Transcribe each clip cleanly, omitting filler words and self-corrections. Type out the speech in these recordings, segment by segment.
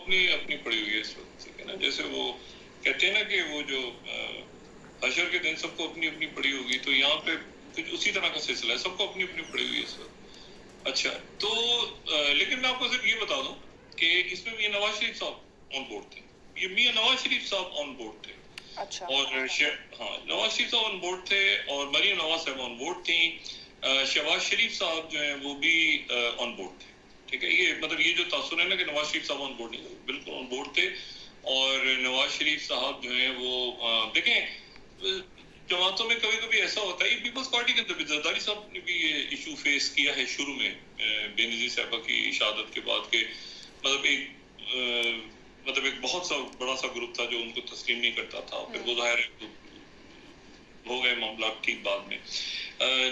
اپنی اپنی پڑی ہوئی ہے اس وقت، ٹھیک ہے نا. جیسے وہ کہتے ہیں نا کہ وہ جو حشر کے دن سب کو اپنی اپنی پڑی ہوگی، تو یہاں پہ کچھ اسی طرح کا سلسلہ ہے، سب کو اپنی اپنی پڑی ہوئی ہے اس وقت. اچھا تو لیکن میں آپ کو صرف یہ بتا دوں کہ اس میں میاں نواز شریف صاحب آن بورڈ تھے. یہ میاں نواز شریف صاحب آن بورڈ تھے. اچھا. اور ہاں نواز شریف صاحب آن بورڈ تھے اور مریم نواز صاحب آن بورڈ تھیں. شہباز شریف صاحب جو ہیں وہ بھی آن بورڈ تھے. ٹھیک ہے، یہ مطلب یہ جو تاثر ہے نا کہ نواز شریف صاحب آن بورڈ نہیں، بالکل آن بورڈ تھے. اور نواز شریف صاحب جو ہیں وہ دیکھیں جماعتوں میں کبھی کبھی ایسا ہوتا ہے، یہ پیپلز پارٹی کے اندر بھی زرداری صاحب نے بھی یہ ایشو فیس کیا ہے شروع میں بے نظیر صاحبہ کی شہادت کے بعد، کہ مطلب ایک بہت سا بڑا سا گروپ تھا جو ان کو تسلیم نہیں کرتا تھا. پھر وہ ظاہر ہو گئے معاملات ٹھیک بعد میں.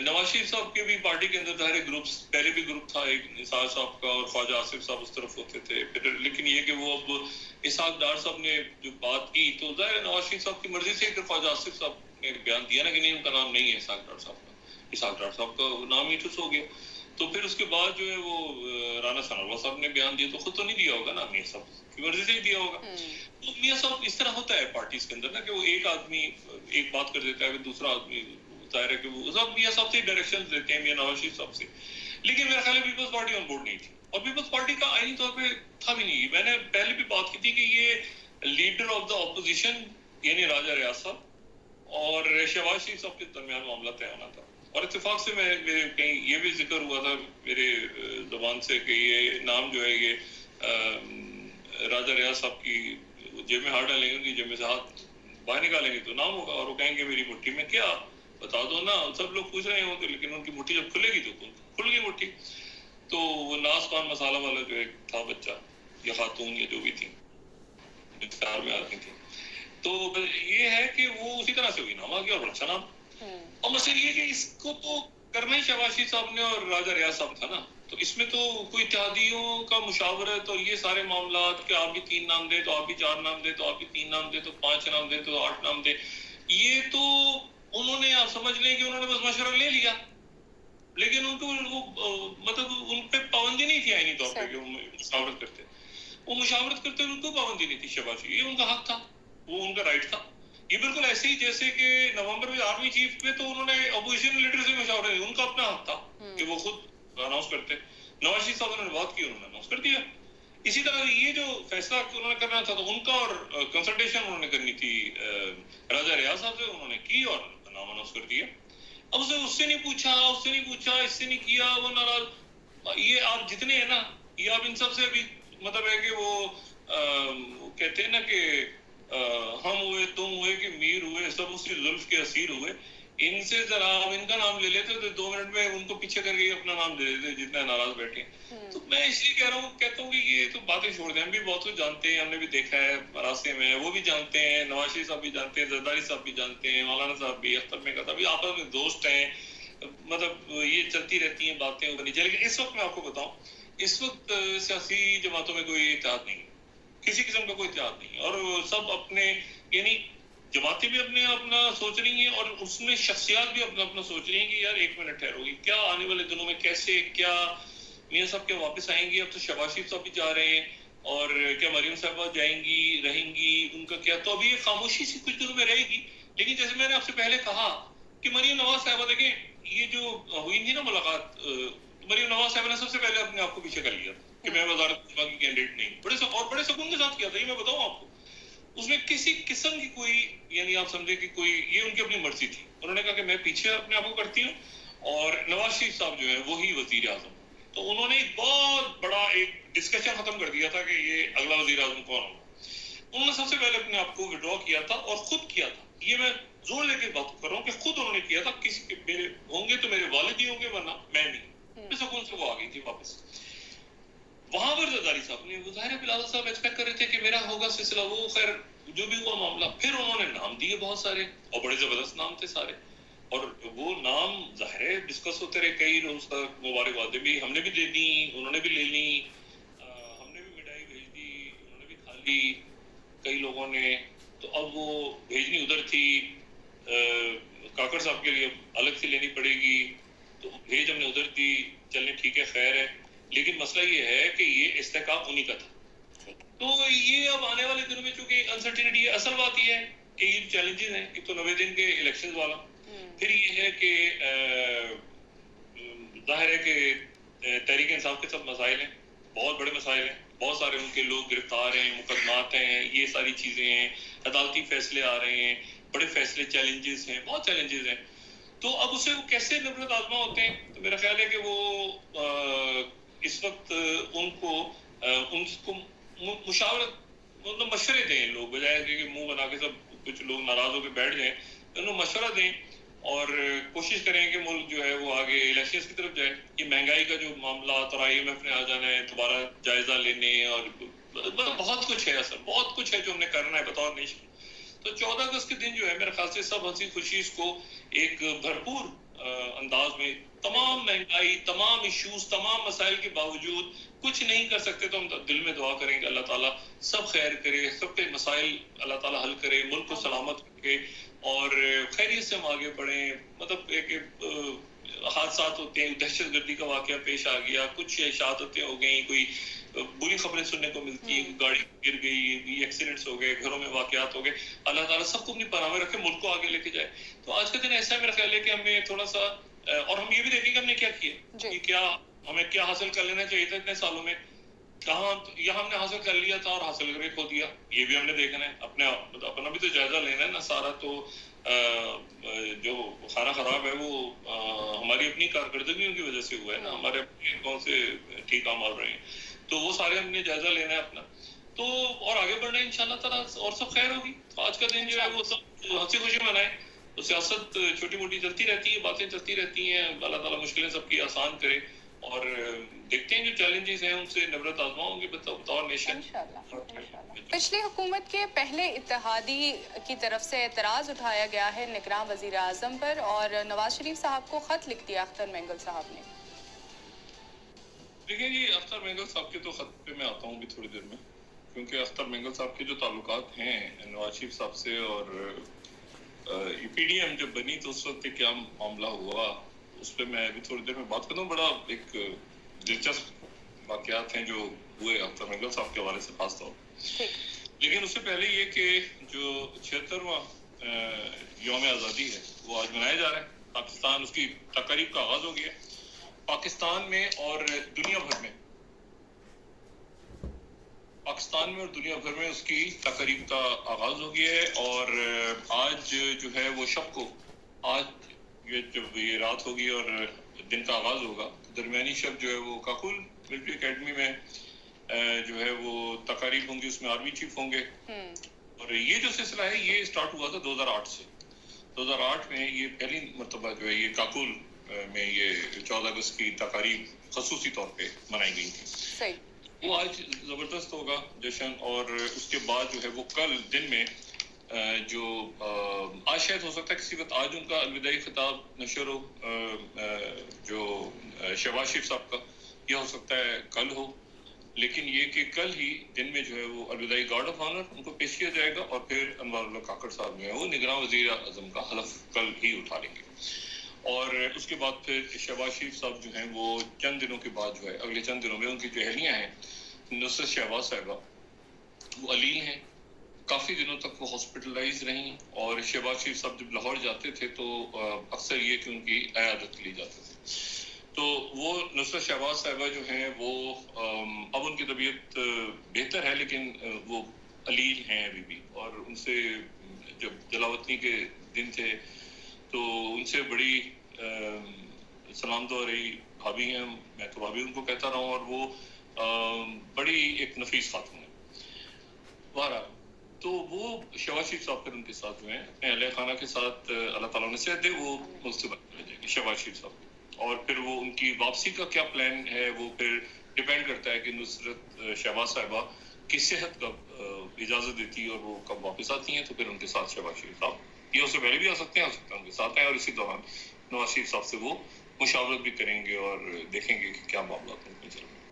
نواز شریف صاحب کے بھی پارٹی کے اندر ظاہر گروپس، پہلے بھی گروپ تھا ایک نثار صاحب کا اور خواجہ آصف صاحب اس طرف ہوتے تھے. پھر لیکن یہ کہ وہ اب اسحاق ڈار صاحب نے جو بات کی تو ظاہر نواز شریف صاحب کی مرضی سے پھر خواجہ آصف صاحب نے بیان دیا نا کہ نہیں ان کا نام نہیں ہے اسحاق ڈار صاحب کا، اسحاق ڈار صاحب کا نام ہی ٹھس ہو گیا. تو پھر اس کے بعد جو ہے وہ رانا ثناء اللہ صاحب نے بیان دیا، تو خود تو نہیں دیا ہوگا نا، میاں صاحب کی مرضی سے ہی دیا ہوگا. تو میاں صاحب اس طرح ہوتا ہے پارٹیز کے اندر نا کہ وہ ایک آدمی ایک بات کر دیتا ہے کہ دوسرا آدمی ظاہر ہے کہ وہ سب میاں صاحب سے ڈائریکشن دیتے ہیں، میاں نواز شریف صاحب سے. لیکن میرا خیال ہے پیپلز پارٹی آن بورڈ نہیں تھی، اور پیپلز پارٹی کا آئینی طور پہ تھا بھی نہیں. میں نے پہلے بھی بات کی تھی کہ یہ لیڈر آف دا اپوزیشن یعنی راجہ ریاض صاحب اور شہباز شریف صاحب کے درمیان معاملہ طے ہونا تھا. اور اتفاق سے میں کہیں یہ بھی ذکر ہوا تھا میرے زبان سے کہ یہ نام جو ہے یہ راجہ ریاض صاحب کی جیب میں ہاتھ ڈالیں گے، ان کی جیب میں سے ہاتھ باہر نکالیں گے تو نام ہوگا، اور وہ کہیں گے میری مٹھی میں کیا بتا دو نا. سب لوگ پوچھ رہے ہوں تو لیکن ان کی مٹھی جب کھلے گی تو کھل گئی مٹھی. تو وہ ناز پان مسالہ والا جو ایک تھا بچہ یا خاتون یا جو بھی تھی انتظار میں آتی تھی، تو یہ ہے کہ وہ اسی طرح سے ہوئی نام آ گیا اور بڑا اچھا نام. اور مسئلہ یہ کہ اس کو تو کرنا ہی شہباز شریف صاحب نے اور راجہ ریاض صاحب تھا نا. تو اس میں تو کوئی اتحادیوں کا مشاورت اور یہ سارے معاملات کہ آپ بھی 3 نام دیں تو آپ بھی 4 نام دیں تو آپ بھی 3 نام دیں تو 5 نام دیں تو 8 نام دیں، یہ تو انہوں نے آپ سمجھ لیں کہ انہوں نے بس مشورہ لے لیا، لیکن ان کو مطلب ان پہ پابندی نہیں تھی آئینی طور پہ کہ وہ مشاورت کرتے. وہ مشاورت کرتے ان کو پابندی نہیں تھی شہباز شریف، یہ ان کا حق تھا، وہ ان کا رائٹ تھا. یہ بالکل ایسے ہی جیسے کہ نومبر میں آرمی چیف میں تو انہوں نے اپوزیشن لیڈر سے مشاورہ نہیں، ان کا اپنا حق تھا کہ وہ خود اناؤنس کرتے. نواز شریف صاحب نے بات کی، انہوں نے اناؤنس کر دیا. اسی طرح یہ جو فیصلہ انہوں نے کرنا تھا تو ان کا اور کنسلٹیشن انہوں نے کرنی تھی راجہ ریاض صاحب سے، انہوں نے کی اور نام اناؤنس کر دیا. اب اس سے نہیں پوچھا، اس سے نہیں پوچھا، اس سے نہیں کیا، وہ ناراض. یہ آپ جتنے ہیں نا یہ آپ ان سب سے بھی مطلب ہے کہ وہ کہتے ہیں نا کہ ہم ہوئے تم ہوئے کہ میر ہوئے سب اس کی زلف کے اسیر ہوئے. ان سے ذرا آپ ان کا نام لے لیتے تو 2 منٹ میں ان کو پیچھے کر کے اپنا نام دے دیتے جتنا ناراض بیٹھے. تو میں اس لیے کہہ رہا ہوں، کہتا ہوں کہ یہ تو باتیں چھوڑ دیں، ہم بھی بہت کچھ جانتے ہیں، ہم نے بھی دیکھا ہے راستے میں، وہ بھی جانتے ہیں، نواز شریف صاحب بھی جانتے ہیں، زرداری صاحب بھی جانتے ہیں، مولانا صاحب بھی، اختر میں کا بھی آپس میں دوست ہیں. مطلب یہ چلتی رہتی ہیں باتیں اوپر نیچے. لیکن اس وقت میں آپ کو بتاؤں، اس وقت سیاسی جماعتوں میں کوئی اتحاد نہیں، کسی قسم کا کوئی اتحاد نہیں، اور سب اپنے یعنی جماعتیں بھی اپنا سوچ رہی ہیں اور اس میں شخصیات بھی اپنا سوچ رہی ہیں کہ یار ایک منٹ ٹھہرو گی کیا آنے والے دنوں میں کیسے کیا میاں صاحب کیا واپس آئیں گی. اب تو شہباز شریف صاحب بھی جا رہے ہیں اور کیا مریم صاحبہ جائیں گی رہیں گی، ان کا کیا. تو ابھی یہ خاموشی سی کچھ دنوں میں رہے گی. لیکن جیسے میں نے آپ سے پہلے کہا کہ مریم نواز صاحبہ دیکھیں یہ جو ہوئی تھی نا ملاقات، مریم نواز صاحبہ نے سب سے پہلے اپنے آپ کو پیچھے کر لیا کہ میں وزارت دفاع کی کینڈیڈیٹ نہیں، بڑے سکون کے ساتھ کیا تھا. یہ میں بتاؤں آپ کو اس میں کسی قسم کی کوئی یعنی آپ سمجھے کہ کوئی یہ ان کی اپنی مرضی تھی. انہوں نے کہا کہ میں پیچھے اپنے آپ کو کرتی ہوں اور نواز شریف صاحب جو ہے وہی وزیر اعظم. تو انہوں نے ایک بہت بڑا ایک ڈسکشن ختم کر دیا تھا کہ یہ اگلا وزیر اعظم کون ہوگا. انہوں نے سب سے پہلے اپنے آپ کو وڈرا کیا تھا اور خود کیا تھا. یہ میں زور لے کے بات کر رہا ہوں کہ خود انہوں نے کیا تھا. کسی کے میرے ہوں گے تو میرے والد ہی ہوں گے ورنہ میں نہیں. سکون سے وہ آ گئی تھی واپس. وہاں پر زرداری صاحب نے ظاہر بلال صاحب ایکسپیکٹ کر رہے تھے کہ میرا ہوگا سلسلہ، وہ خیر جو بھی ہوا معاملہ. پھر انہوں نے نام دیے بہت سارے اور بڑے زبردست نام تھے سارے، اور وہ نام ظاہر ہے ڈسکس ہوتے رہے کئی روز تک. مبارکبادیں بھی ہم نے بھی دے دی، انہوں نے بھی لے لی، ہم نے بھی مٹھائی بھیج دی، انہوں نے بھی کھا لی کئی لوگوں نے. تو اب وہ بھیجنی ادھر تھی کاکڑ صاحب کے لیے الگ سے لینی پڑے گی، تو بھیج ہم نے ادھر دی. چلیں ٹھیک ہے خیر ہے، لیکن مسئلہ یہ ہے کہ یہ استحقاق انہی کا تھا. تو یہ اب آنے والے دنوں میں چونکہ انسرٹینٹی ہے. اصل بات یہ ہے کہ یہ چیلنجز ہیں. ایک تو 90 دن کے الیکشن والا, پھر یہ ہے کہ ظاہر ہے کہ تحریک انصاف کے سب مسائل ہیں, بہت بڑے مسائل ہیں, بہت سارے ان کے لوگ گرفتار ہیں, مقدمات ہیں, یہ ساری چیزیں ہیں, عدالتی فیصلے آ رہے ہیں, بڑے فیصلے, چیلنجز ہیں, بہت چیلنجز ہیں. تو اب اسے وہ کیسے نبرت آزما ہوتے ہیں؟ تو میرا خیال ہے کہ وہ اس وقت ان کو مشاورت مطلب مشورے دیں لوگ, بجائے کہ منہ بنا کے سب کچھ لوگ ناراض ہو کے بیٹھ جائیں. انہوں مشورہ دیں اور کوشش کریں کہ ملک جو ہے وہ آگے الیکشنز کی طرف جائے. یہ مہنگائی کا جو معاملات اور IMF نے آ جانا ہے, دوبارہ جائزہ لینے, اور بہت کچھ ہے, اصل بہت کچھ ہے جو ہم نے کرنا ہے بطور نیشن. تو 14 اگست کے دن جو ہے میرے خیال سے سب ہنسی خوشی اس کو ایک بھرپور انداز میں, تمام مہنگائی, تمام ایشوز, تمام مسائل کے باوجود کچھ نہیں کر سکتے تو ہم دل میں دعا کریں کہ اللہ تعالیٰ سب خیر کرے, سب کے مسائل اللہ تعالیٰ حل کرے, ملک کو سلامت رکھے اور خیریت سے ہم آگے بڑھیں. مطلب ایک حادثات ہوتے ہیں, دہشت گردی کا واقعہ پیش آ گیا, کچھ شہادتیں ہو گئیں, کوئی بری خبریں سننے کو ملتی ہیں, گاڑی گر گئی, ایکسیڈنٹس ہو گئے, گھروں میں واقعات ہو گئے. اللہ تعالیٰ سب کو اپنی پناہ میں رکھے, ملک کو آگے لے کے جائے. تو آج کا دن ایسا ہے میرا خیال ہے کہ ہمیں تھوڑا سا, اور ہم یہ بھی دیکھیں کہ ہم نے کیا کیا, کہ کیا ہمیں کیا حاصل کر لینا چاہیے تھا اتنے سالوں میں, کہاں یہاں ہم نے حاصل کر لیا تھا اور حاصل کر کے کھو دیا. یہ بھی ہم نے دیکھنا ہے, اپنا بھی تو جائزہ لینا ہے نا. سارا تو جو کھانا خراب ہے وہ ہماری اپنی کارکردگیوں کی وجہ سے ہوا ہے نا, ہمارے کون سے ٹھیک کام آ رہے ہیں. تو وہ سارے ہم نے جائزہ لینا ہے اپنا, تو اور آگے بڑھنا ہے انشاءاللہ تعالیٰ, اور سب خیر ہوگی. تو آج کا دن جو ہے وہ سب ہنسی خوشی منائیں. تو سیاست چھوٹی موٹی چلتی رہتی ہے, باتیں چلتی رہتی ہیں. اللہ تعالیٰ مشکلیں سب کی آسان کرے, اور دیکھتے ہیں جو چیلنجز ہیں ان سے نبرت آزما ہوں گے بطور نیشن. پچھلی حکومت کے پہلے اتحادی کی طرف سے اعتراض اٹھایا گیا ہے نگراں وزیر اعظم پر, اور نواز شریف صاحب کو خط لکھ دیا اختر مینگل صاحب نے. دیکھیں جی, اختر مینگل صاحب کے تو خط پہ میں آتا ہوں بھی تھوڑی دیر میں, کیونکہ اختر مینگل صاحب کے جو تعلقات ہیں نواز شریف صاحب سے, اور PDM جب بنی تو اس وقت کیا معاملہ ہوا اس پہ میں ابھی تھوڑی دیر میں بات کرتا ہوں. بڑا ایک دلچسپ واقعات ہیں جو ہوئے اختر مینگل صاحب کے حوالے سے خاص طور پر. لیکن اس سے پہلے یہ کہ جو 76واں یوم آزادی ہے وہ آج منایا جا رہا ہے. پاکستان, اس کی تقریب کا آغاز ہو گیا پاکستان میں اور دنیا بھر میں. پاکستان میں اور دنیا بھر میں اس کی تقریب کا آغاز ہو گیا ہے. اور آج جو ہے وہ شب کو, آج جب یہ رات ہوگی اور دن کا آغاز ہوگا, درمیانی شب جو ہے وہ کاکول ملٹری اکیڈمی میں جو ہے وہ تقاریب ہوں گی, اس میں آرمی چیف ہوں گے. اور یہ جو سلسلہ ہے یہ سٹارٹ ہوا تھا 2008 سے. 2008 میں یہ پہلی مرتبہ جو ہے یہ کاکول میں یہ 14 اگست کی تقاریب خصوصی طور پہ منائی گئی تھی. وہ آج زبردست ہوگا جشن. اور اس کے بعد جو ہے وہ کل دن میں جو آج شاید ہو سکتا ہے کسی وقت آج ان کا الوداعی خطاب نشر ہو, جو شہباز شریف صاحب کا, یہ ہو سکتا ہے کل ہو. لیکن یہ کہ کل ہی دن میں جو ہے وہ الوداعی گارڈ آف آنر ان کو پیش کیا جائے گا, اور پھر انوار اللہ کاکڑ صاحب جو ہے وہ نگراں وزیر اعظم کا حلف کل ہی اٹھا لیں گے. اور اس کے بعد پھر شہباز شریف صاحب جو ہیں وہ چند دنوں کے بعد جو ہے اگلے چند دنوں میں ان کی جو اہلیاں ہیں نصرت شہباز صاحبہ وہ علیل ہیں, کافی دنوں تک وہ ہاسپٹلائز رہیں. اور شہباز شریف صاحب جب لاہور جاتے تھے تو اکثر یہ کہ ان کی عیادت لی جاتی تھی. تو وہ نصرت شہباز صاحبہ جو ہیں وہ اب ان کی طبیعت بہتر ہے, لیکن وہ علیل ہیں ابھی بھی. اور ان سے جب جلاوطنی کے دن تھے تو ان سے بڑی سلام دعا رہی. بھابھی ہیں, میں تو بھابھی ان کو کہتا رہا ہوں, اور وہ بڑی ایک نفیس خاتون ہے. بہرحال تو وہ شہباز شریف صاحب پھر ان کے ساتھ جو ہیں اپنے اہل خانہ کے ساتھ اللہ تعالیٰ نے صحت دے وہ ملک سے باہر جائے گی شہباز شریف صاحب. اور پھر وہ ان کی واپسی کا کیا پلان ہے وہ پھر ڈیپینڈ کرتا ہے کہ نصرت شہباز صاحبہ کی صحت کب اجازت دیتی ہے اور وہ کب واپس آتی ہیں. تو پھر ان کے ساتھ شہباز شریف صاحب یہ اس سے پہلے بھی آ سکتے ہیں, ان کے ساتھ ہیں, اور اسی دوران نواز شریف صاحب سے وہ مشاورت بھی کریں گے اور دیکھیں گے کہ کیا معاملات ان میں چل رہے ہیں.